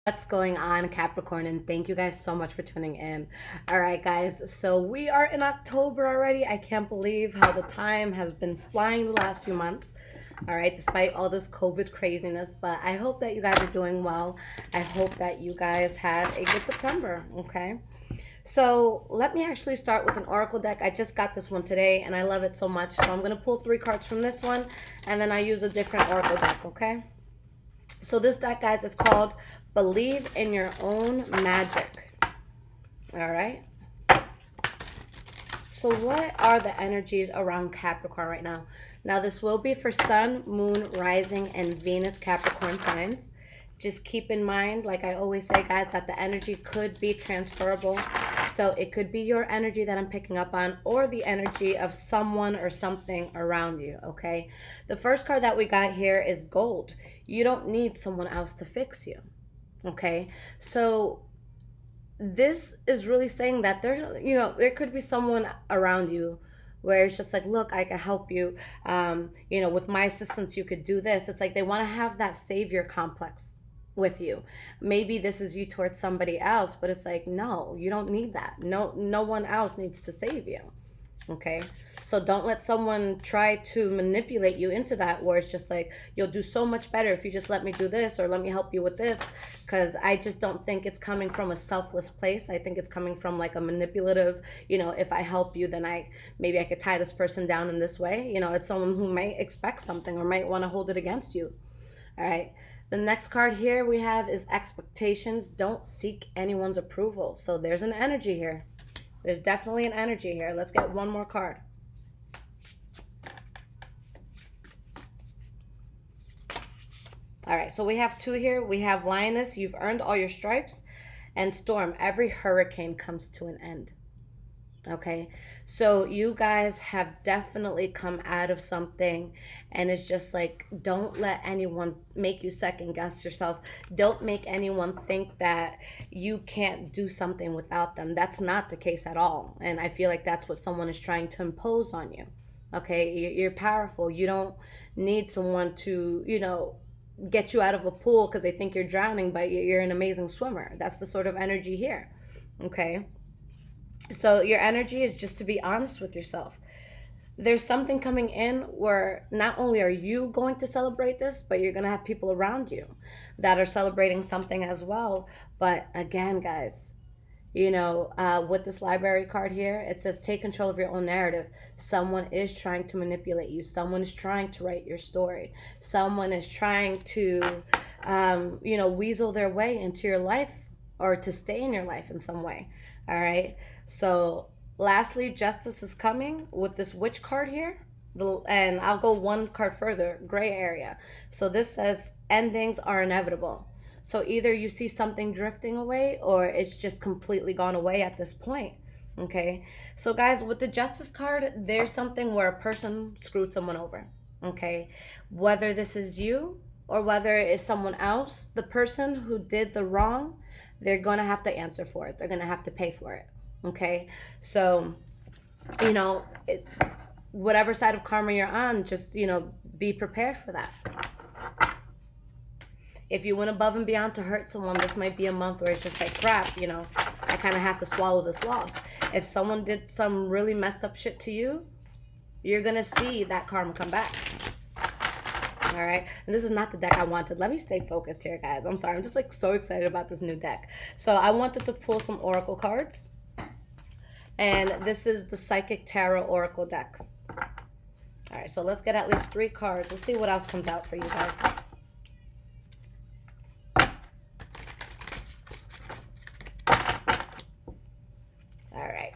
What's going on, Capricorn? And thank you guys so much for tuning in. All right, guys. So we are in October already. I can't believe how the time has been flying the last few months. All right, despite all this COVID craziness. But I hope that you guys are doing well. I hope that you guys had a good September. Okay. So let me actually start with an oracle deck. I just got this one today and I love it so much. So I'm going to pull 3 cards from this one and then I use a different oracle deck. Okay. So this deck, guys, is called Believe in Your Own Magic. All right. So what are the energies around Capricorn right now? Now, this will be for Sun, Moon, Rising, and Venus Capricorn signs. Just keep in mind, like I always say, guys, that the energy could be transferable. So it could be your energy that I'm picking up on or the energy of someone or something around you, okay? The first card that we got here is gold. You don't need someone else to fix you, okay? So this is really saying that there could be someone around you where it's just like, look, I can help you. With my assistance, you could do this. It's like they want to have that savior complex with you. Maybe this is you towards somebody else, but it's like, no, you don't need that. No one else needs to save you. Okay. So don't let someone try to manipulate you into that where it's just like, you'll do so much better if you just let me do this or let me help you with this. Because I just don't think it's coming from a selfless place. I think it's coming from like a manipulative, if I help you, then maybe I could tie this person down in this way. It's someone who might expect something or might want to hold it against you. All right. The next card here we have is expectations. Don't seek anyone's approval. So there's an energy here. There's definitely an energy here. Let's get one more card. All right, so we have 2 here. We have Lioness, you've earned all your stripes, and Storm, every hurricane comes to an end. Okay, so you guys have definitely come out of something, and it's just like, don't let anyone make you second guess yourself. Don't make anyone think that you can't do something without them. That's not the case at all, and I feel like that's what someone is trying to impose on you. Okay, you're powerful. You don't need someone to get you out of a pool because they think you're drowning, but you're an amazing swimmer. That's the sort of energy here. Okay, so your energy is just to be honest with yourself. There's something coming in where not only are you going to celebrate this, but you're going to have people around you that are celebrating something as well. But again, guys, with this library card here, it says take control of your own narrative. Someone is trying to manipulate you. Someone is trying to write your story. Someone is trying to, weasel their way into your life or to stay in your life in some way. All right. So lastly, justice is coming with this witch card here. And I'll go 1 card further, gray area. So this says endings are inevitable. So either you see something drifting away or it's just completely gone away at this point. Okay. So guys, with the justice card, there's something where a person screwed someone over. Okay. Whether this is you or whether it's someone else, the person who did the wrong, they're going to have to answer for it. They're going to have to pay for it. Okay. So, whatever side of karma you're on, just, be prepared for that. If you went above and beyond to hurt someone, this might be a month where it's just like, crap, I kind of have to swallow this loss. If someone did some really messed up shit to you, you're going to see that karma come back. All right. And this is not the deck I wanted. Let me stay focused here, guys. I'm sorry. I'm just like so excited about this new deck. So I wanted to pull some oracle cards. And this is the Psychic Tarot Oracle deck. All right. So let's get at least 3 cards. Let's see what else comes out for you guys. All right.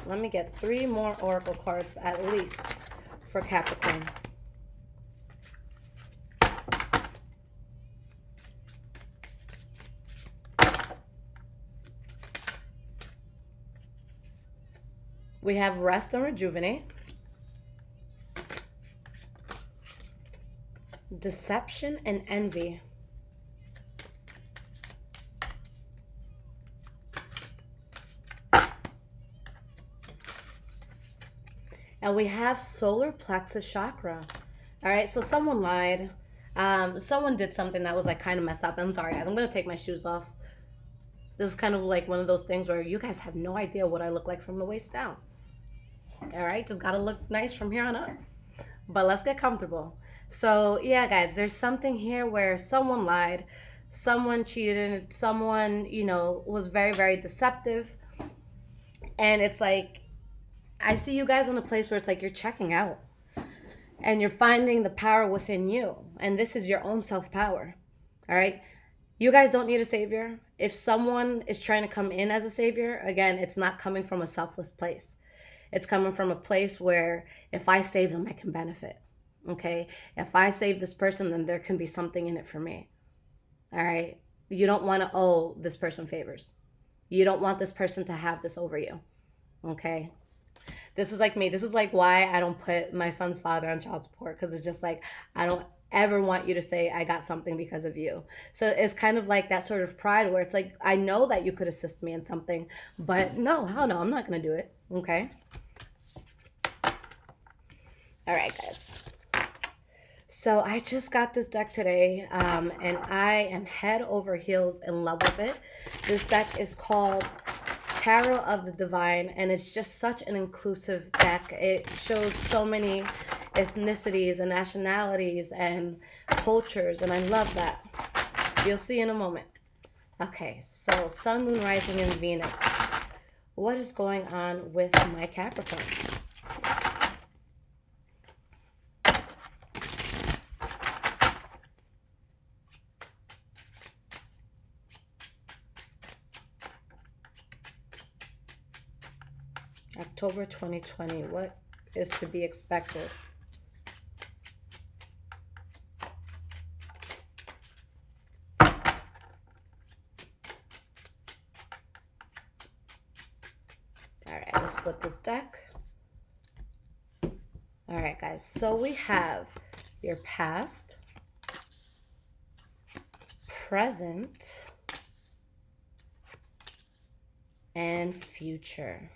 Let me get 3 more oracle cards at least for Capricorn. We have rest and rejuvenate, deception and envy, and we have solar plexus chakra. All right, so someone lied. Someone did something that was like kind of messed up. I'm sorry, guys. I'm gonna take my shoes off. This is kind of like one of those things where you guys have no idea what I look like from the waist down. All right, just gotta look nice from here on up. But let's get comfortable. So, yeah, guys, there's something here where someone lied, someone cheated, someone, was very, very deceptive. And it's like, I see you guys in a place where it's like you're checking out and you're finding the power within you. And this is your own self power. All right. You guys don't need a savior. If someone is trying to come in as a savior, again, it's not coming from a selfless place. It's coming from a place where if I save them, I can benefit. Okay? If I save this person, then there can be something in it for me. All right? You don't want to owe this person favors. You don't want this person to have this over you. Okay? This is like me. This is like why I don't put my son's father on child support, because it's just like I don't ever want you to say I got something because of you. So it's kind of like that sort of pride where it's like, I know that you could assist me in something, but no, hell no, I'm not going to do it. Okay. All right, guys. So I just got this deck today, and I am head over heels in love with it. This deck is called Tarot of the Divine, and it's just such an inclusive deck. It shows so many ethnicities and nationalities and cultures, and I love that. You'll see in a moment. Okay, so Sun, Moon, Rising, and Venus. What is going on with my Capricorn? October 2020, what is to be expected? All right, let's split this deck. All right, guys, so we have your past, present, and future.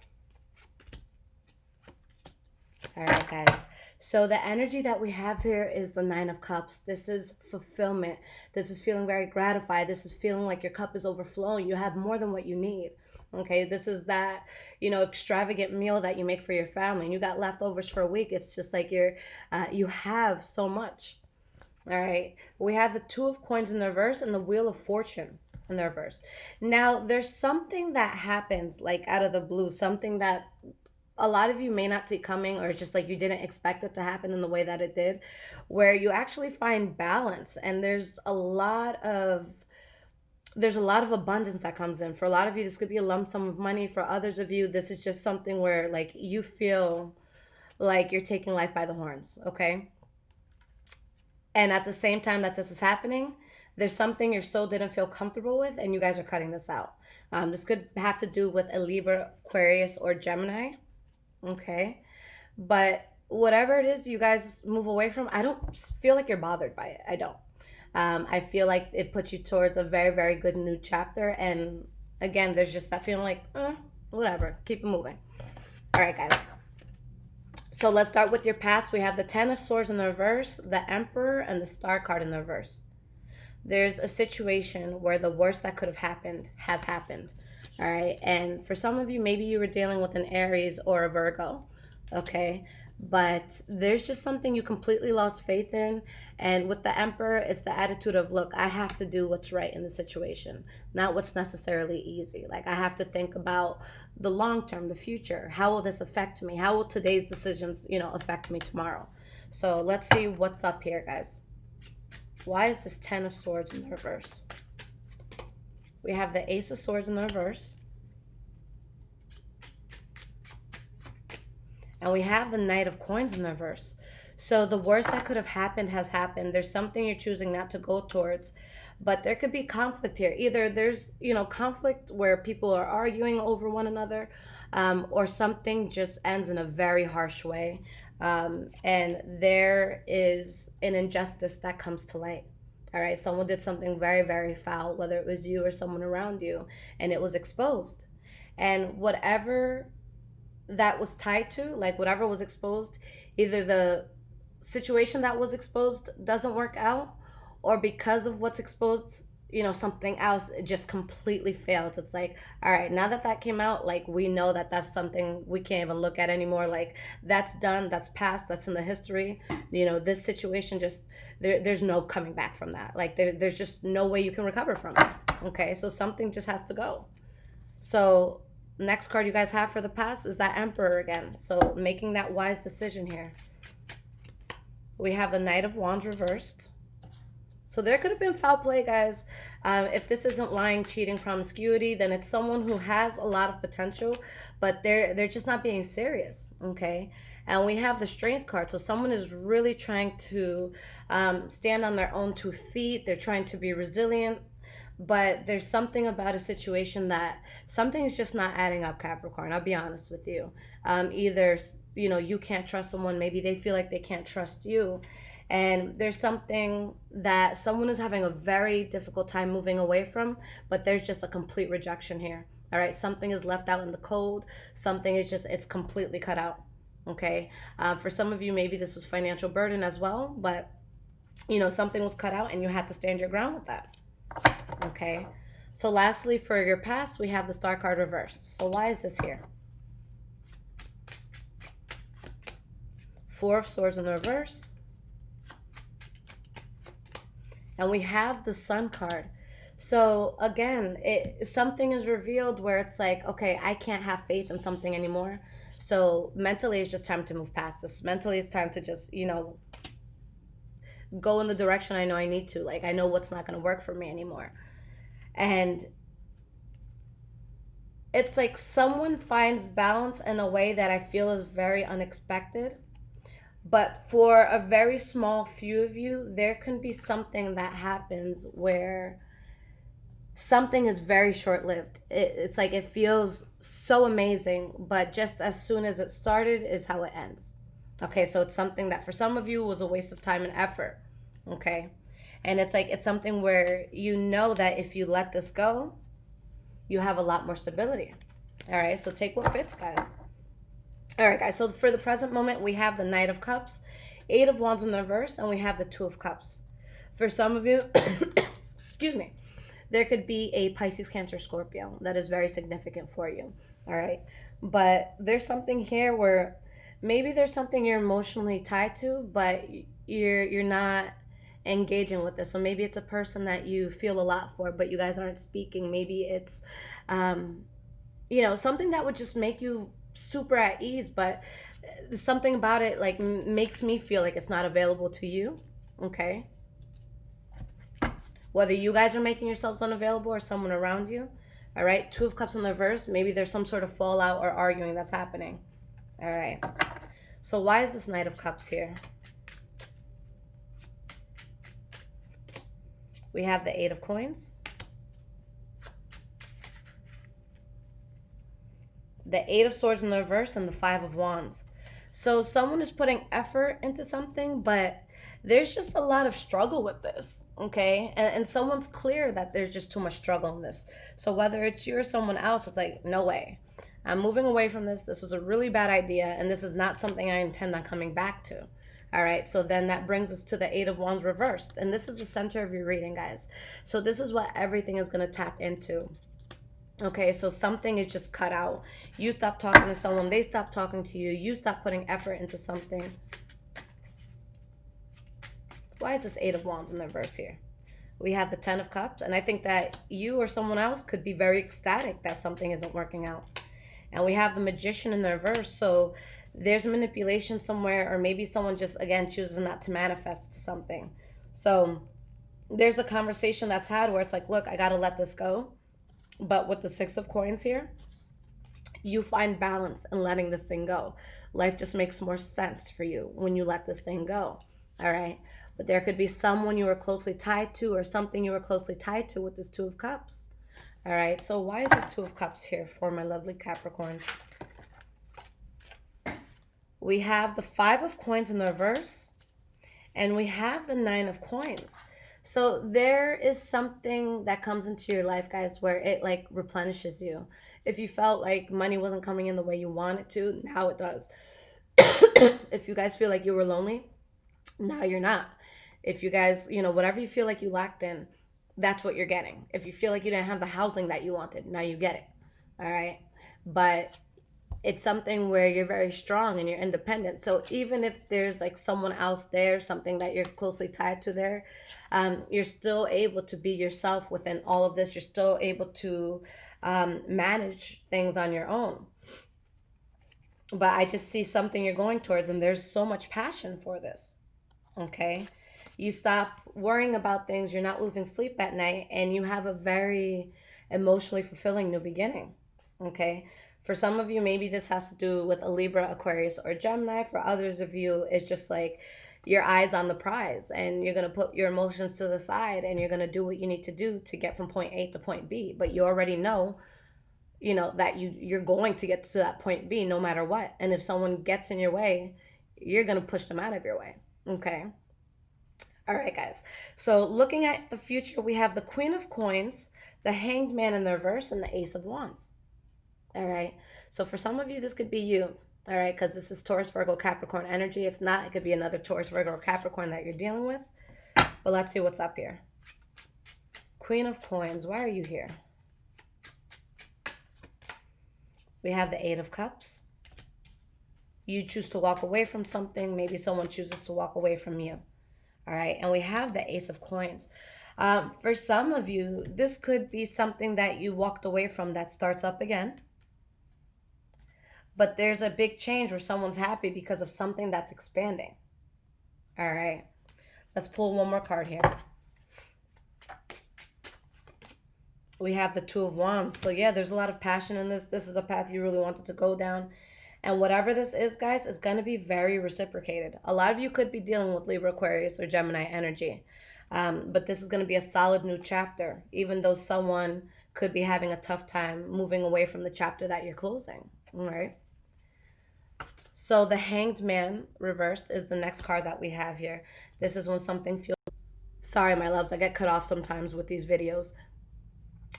All right, guys. So the energy that we have here is the Nine of Cups. This is fulfillment. This is feeling very gratified. This is feeling like your cup is overflowing. You have more than what you need. Okay, this is that, extravagant meal that you make for your family, and you got leftovers for a week. It's just like you have so much. All right, we have the Two of Coins in the reverse and the Wheel of Fortune in the reverse. Now, there's something that happens like out of the blue, something that a lot of you may not see coming, or just like you didn't expect it to happen in the way that it did, where you actually find balance, and there's a lot of abundance that comes in. For a lot of you, this could be a lump sum of money. For others of you, this is just something where like you feel like you're taking life by the horns. Okay. And at the same time that this is happening, there's something your soul didn't feel comfortable with, and you guys are cutting this out. This could have to do with a Libra, Aquarius, or Gemini. Okay. But whatever it is you guys move away from, I don't feel like you're bothered by it. I don't. I feel like it puts you towards a very, very good new chapter. And again, there's just that feeling like, whatever, keep it moving. All right, guys. So let's start with your past. We have the Ten of Swords in the reverse, the Emperor, and the Star card in the reverse. There's a situation where the worst that could have happened has happened. All right. And for some of you, maybe you were dealing with an Aries or a Virgo. Okay. But there's just something you completely lost faith in. And with the Emperor, it's the attitude of, look, I have to do what's right in the situation, not what's necessarily easy. Like, I have to think about the long term, the future. How will this affect me? How will today's decisions, affect me tomorrow? So let's see what's up here, guys. Why is this Ten of Swords in the reverse? We have the Ace of Swords in the reverse. And we have the Knight of Coins in the reverse. So the worst that could have happened has happened. There's something you're choosing not to go towards. But there could be conflict here. Either there's, conflict where people are arguing over one another, or something just ends in a very harsh way. And there is an injustice that comes to light. All right, someone did something very, very foul, whether it was you or someone around you, and it was exposed. And whatever that was tied to, like whatever was exposed, either the situation that was exposed doesn't work out, or because of what's exposed, something else just completely fails. It's like, all right, now that that came out, like, we know that that's something we can't even look at anymore. Like, that's done, that's past, that's in the history. This situation just, there's no coming back from that. Like, there's just no way you can recover from it. Okay, so something just has to go. So next card you guys have for the past is that Emperor again. So making that wise decision here. We have the Knight of Wands reversed. So there could have been foul play, guys. If this isn't lying, cheating, promiscuity, then it's someone who has a lot of potential, but they're just not being serious, okay? And we have the Strength card. So someone is really trying to stand on their own 2 feet. They're trying to be resilient, but there's something about a situation that something is just not adding up, Capricorn. I'll be honest with you. Either, you can't trust someone. Maybe they feel like they can't trust you. And there's something that someone is having a very difficult time moving away from, but there's just a complete rejection here. All right, something is left out in the cold. Something is just, it's completely cut out. Okay, for some of you, maybe this was financial burden as well, but something was cut out and you had to stand your ground with that. Okay, so lastly, for your past, we have the Star card reversed. So why is this here? 4 of Swords in the reverse. And we have the Sun card. So again, something is revealed where it's like, okay, I can't have faith in something anymore. So mentally, it's just time to move past this. Mentally, it's time to just, go in the direction I know I need to. Like, I know what's not going to work for me anymore. And it's like someone finds balance in a way that I feel is very unexpected. But for a very small few of you, there can be something that happens where something is very short-lived. It's like it feels so amazing, but just as soon as it started is how it ends. Okay, so it's something that for some of you was a waste of time and effort. Okay, and it's like it's something where that if you let this go, you have a lot more stability. All right, so take what fits, guys. All right, guys, so for the present moment, we have the Knight of Cups, 8 of Wands in the reverse, and we have the 2 of Cups. For some of you, excuse me, there could be a Pisces, Cancer, Scorpio that is very significant for you, all right? But there's something here where maybe there's something you're emotionally tied to, but you're not engaging with this. So maybe it's a person that you feel a lot for, but you guys aren't speaking. Maybe it's, something that would just make you super at ease, but something about it like makes me feel like it's not available to you. Okay, whether you guys are making yourselves unavailable or someone around you. All right, 2 of Cups in the reverse. Maybe there's some sort of fallout or arguing that's happening. All right, so why is this Knight of Cups here? We have the 8 of Coins, the 8 of Swords in the reverse, and the 5 of Wands. So someone is putting effort into something, but there's just a lot of struggle with this, okay? And someone's clear that there's just too much struggle in this. So whether it's you or someone else, it's like, no way. I'm moving away from this. This was a really bad idea, and this is not something I intend on coming back to. All right, so then that brings us to the 8 of Wands reversed. And this is the center of your reading, guys. So this is what everything is going to tap into. Okay, so something is just cut out. You stop talking to someone, they stop talking to you, you stop putting effort into something. Why is this 8 of Wands in the reverse here? We have the 10 of Cups, and I think that you or someone else could be very ecstatic that something isn't working out. And we have the Magician in the reverse, so there's manipulation somewhere, or maybe someone just, again, chooses not to manifest something. So there's a conversation that's had where it's like, look, I got to let this go. But with the 6 of Coins here, you find balance in letting this thing go. Life just makes more sense for you when you let this thing go. All right. But there could be someone you were closely tied to or something you were closely tied to with this 2 of Cups. All right. So why is this 2 of Cups here for my lovely Capricorns? We have the 5 of Coins in the reverse, and we have the 9 of Coins. So there is something that comes into your life, guys, where it like replenishes you. If you felt like money wasn't coming in the way you want it to, now it does. If you guys feel like you were lonely, now you're not. If you guys, whatever you feel like you lacked in, that's what you're getting. If you feel like you didn't have the housing that you wanted, now you get it. All right. But it's something where you're very strong and you're independent. So even if there's like someone else there, something that you're closely tied to there, you're still able to be yourself within all of this. You're still able to manage things on your own. But I just see something you're going towards, and there's so much passion for this. Okay. You stop worrying about things, you're not losing sleep at night, and you have a very emotionally fulfilling new beginning. Okay. For some of you, maybe this has to do with a Libra, Aquarius, or Gemini. For others of you, it's just like your eyes on the prize, and you're going to put your emotions to the side, and you're going to do what you need to do to get from point A to point B. But you already know, that you're going to get to that point B no matter what. And if someone gets in your way, you're going to push them out of your way. Okay. All right, guys. So looking at the future, we have the Queen of Coins, the Hanged Man in the reverse, and the Ace of Wands. All right. So for some of you, this could be you. All right. Because this is Taurus, Virgo, Capricorn energy. If not, it could be another Taurus, Virgo, or Capricorn that you're dealing with. But let's see what's up here. Queen of Coins. Why are you here? We have the Eight of Cups. You choose to walk away from something. Maybe someone chooses to walk away from you. All right. And we have the Ace of Coins. For some of you, this could be something that you walked away from that starts up again. But there's a big change where someone's happy because of something that's expanding. All right. Let's pull one more card here. We have the Two of Wands. So yeah, there's a lot of passion in this. This is a path you really wanted to go down. And whatever this is, guys, is going to be very reciprocated. A lot of you could be dealing with Libra, Aquarius, or Gemini energy. But this is going to be a solid new chapter, even though someone could be having a tough time moving away from the chapter that you're closing. All right. So the Hanged Man reversed is the next card that we have here. This is when something feels... Sorry, my loves, I get cut off sometimes with these videos.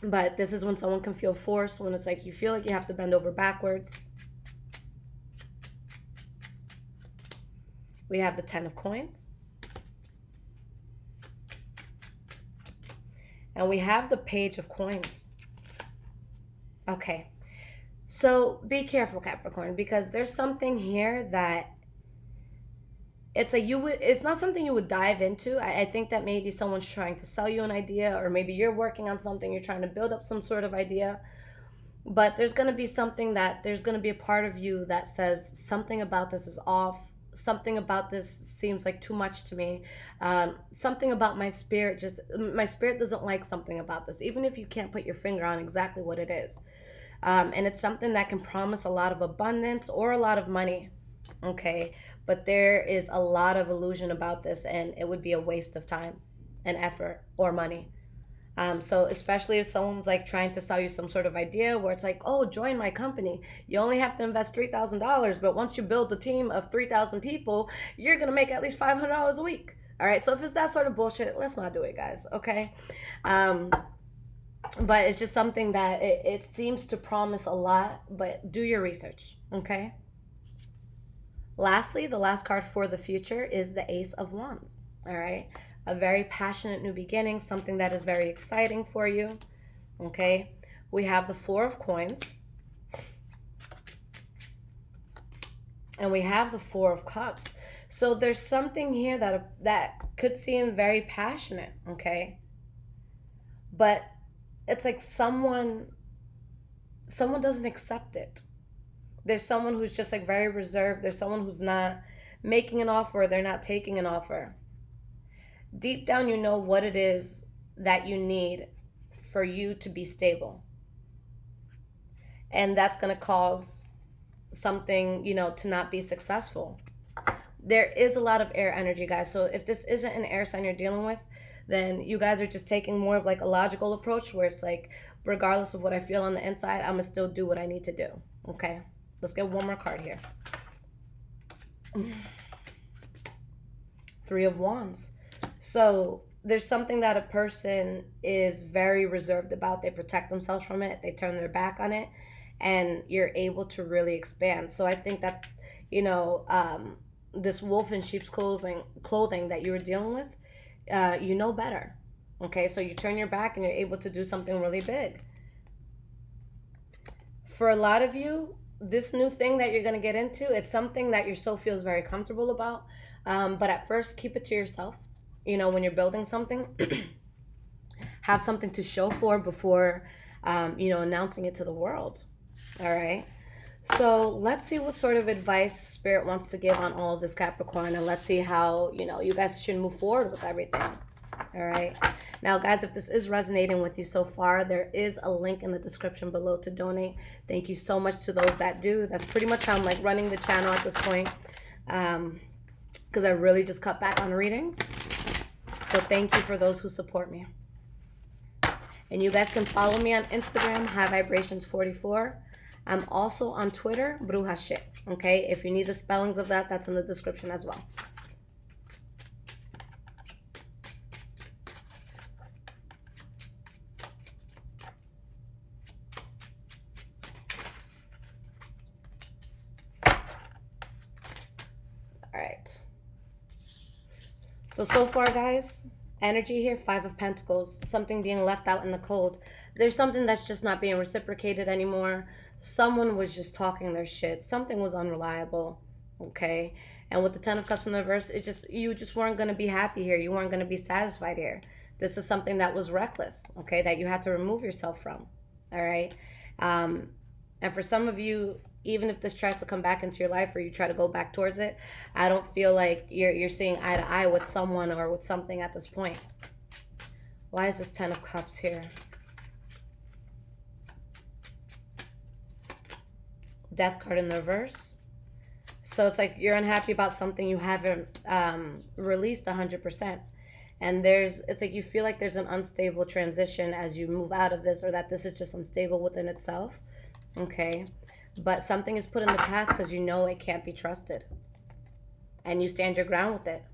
But this is when someone can feel forced, when it's like you feel like you have to bend over backwards. We have the Ten of Coins. And we have the Page of Coins. Okay. So be careful, Capricorn, because there's something here that it's not something you would dive into. I think that maybe someone's trying to sell you an idea, or maybe you're working on something, you're trying to build up some sort of idea. But there's going to be there's going to be a part of you that says something about this is off. Something about this seems like too much to me. Something about my spirit doesn't like something about this, even if you can't put your finger on exactly what it is. And it's something that can promise a lot of abundance or a lot of money. Okay. But there is a lot of illusion about this, and it would be a waste of time and effort or money. So especially if someone's like trying to sell you some sort of idea where it's like, oh, join my company. You only have to invest $3,000, but once you build a team of 3,000 people, you're going to make at least $500 a week. All right. So if it's that sort of bullshit, let's not do it, guys. Okay. But it's just something that it seems to promise a lot, but do your research. Okay. Lastly, the last card for the future is the Ace of Wands. All right. A very passionate new beginning, something that is very exciting for you. Okay. We have the Four of Coins. And we have the Four of Cups. So there's something here that could seem very passionate. Okay. But it's like someone doesn't accept it. There's someone who's just like very reserved. There's someone who's not making an offer. They're not taking an offer. Deep down, you know what it is that you need for you to be stable. And that's going to cause something, to not be successful. There is a lot of air energy, guys. So if this isn't an air sign you're dealing with, then you guys are just taking more of like a logical approach where it's like, regardless of what I feel on the inside, I'm going to still do what I need to do. Okay. Let's get one more card here. Three of Wands. So there's something that a person is very reserved about. They protect themselves from it. They turn their back on it. And you're able to really expand. So I think that, this wolf in sheep's clothing that you were dealing with you know better. Okay, so you turn your back and you're able to do something really big. For a lot of you, this new thing that you're going to get into, it's something that your soul feels very comfortable about. But at first, keep it to yourself. You know, when you're building something, have something to show for before, announcing it to the world. All right. So let's see what sort of advice Spirit wants to give on all of this, Capricorn, and let's see how, you guys should move forward with everything. All right. Now, guys, if this is resonating with you so far, there is a link in the description below to donate. Thank you so much to those that do. That's pretty much how I'm like running the channel at this point, because I really just cut back on readings. So thank you for those who support me. And you guys can follow me on Instagram, highvibrations44. I'm also on Twitter, Bruja Shit. Okay, if you need the spellings of that, that's in the description as well. All right. So far, guys, energy here, 5 of Pentacles, something being left out in the cold. There's something that's just not being reciprocated anymore. Someone was just talking their shit. Something was unreliable, okay? And with the 10 of Cups in the reverse, you just weren't going to be happy here. You weren't going to be satisfied here. This is something that was reckless, okay, that you had to remove yourself from, all right? And for some of you, even if this tries to come back into your life or you try to go back towards it, I don't feel like you're seeing eye to eye with someone or with something at this point. Why is this 10 of Cups here? Death card in the reverse. So it's like you're unhappy about something you haven't released 100%. And it's like you feel like there's an unstable transition as you move out of this, or that this is just unstable within itself. Okay. But something is put in the past because you know it can't be trusted. And you stand your ground with it.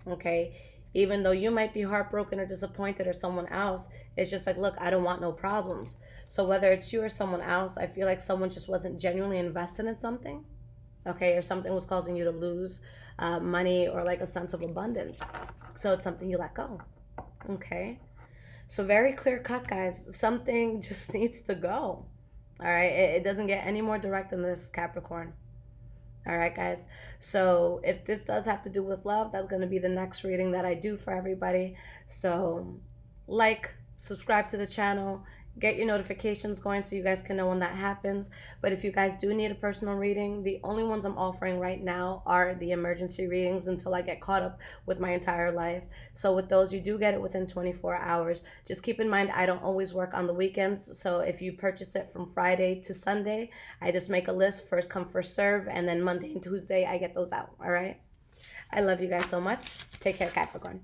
Okay. Even though you might be heartbroken or disappointed or someone else, it's just like, look, I don't want no problems. So whether it's you or someone else, I feel like someone just wasn't genuinely invested in something. Okay. Or something was causing you to lose money or like a sense of abundance. So it's something you let go. Okay. So very clear cut, guys. Something just needs to go. All right, it doesn't get any more direct than this, Capricorn. All right, guys. So if this does have to do with love, that's going to be the next reading that I do for everybody. So like, subscribe to the channel, get your notifications going so you guys can know when that happens. But if you guys do need a personal reading, the only ones I'm offering right now are the emergency readings until I get caught up with my entire life. So with those, you do get it within 24 hours. Just keep in mind, I don't always work on the weekends. So if you purchase it from Friday to Sunday, I just make a list, first come, first serve, and then Monday and Tuesday, I get those out. All right. I love you guys so much. Take care, Capricorn.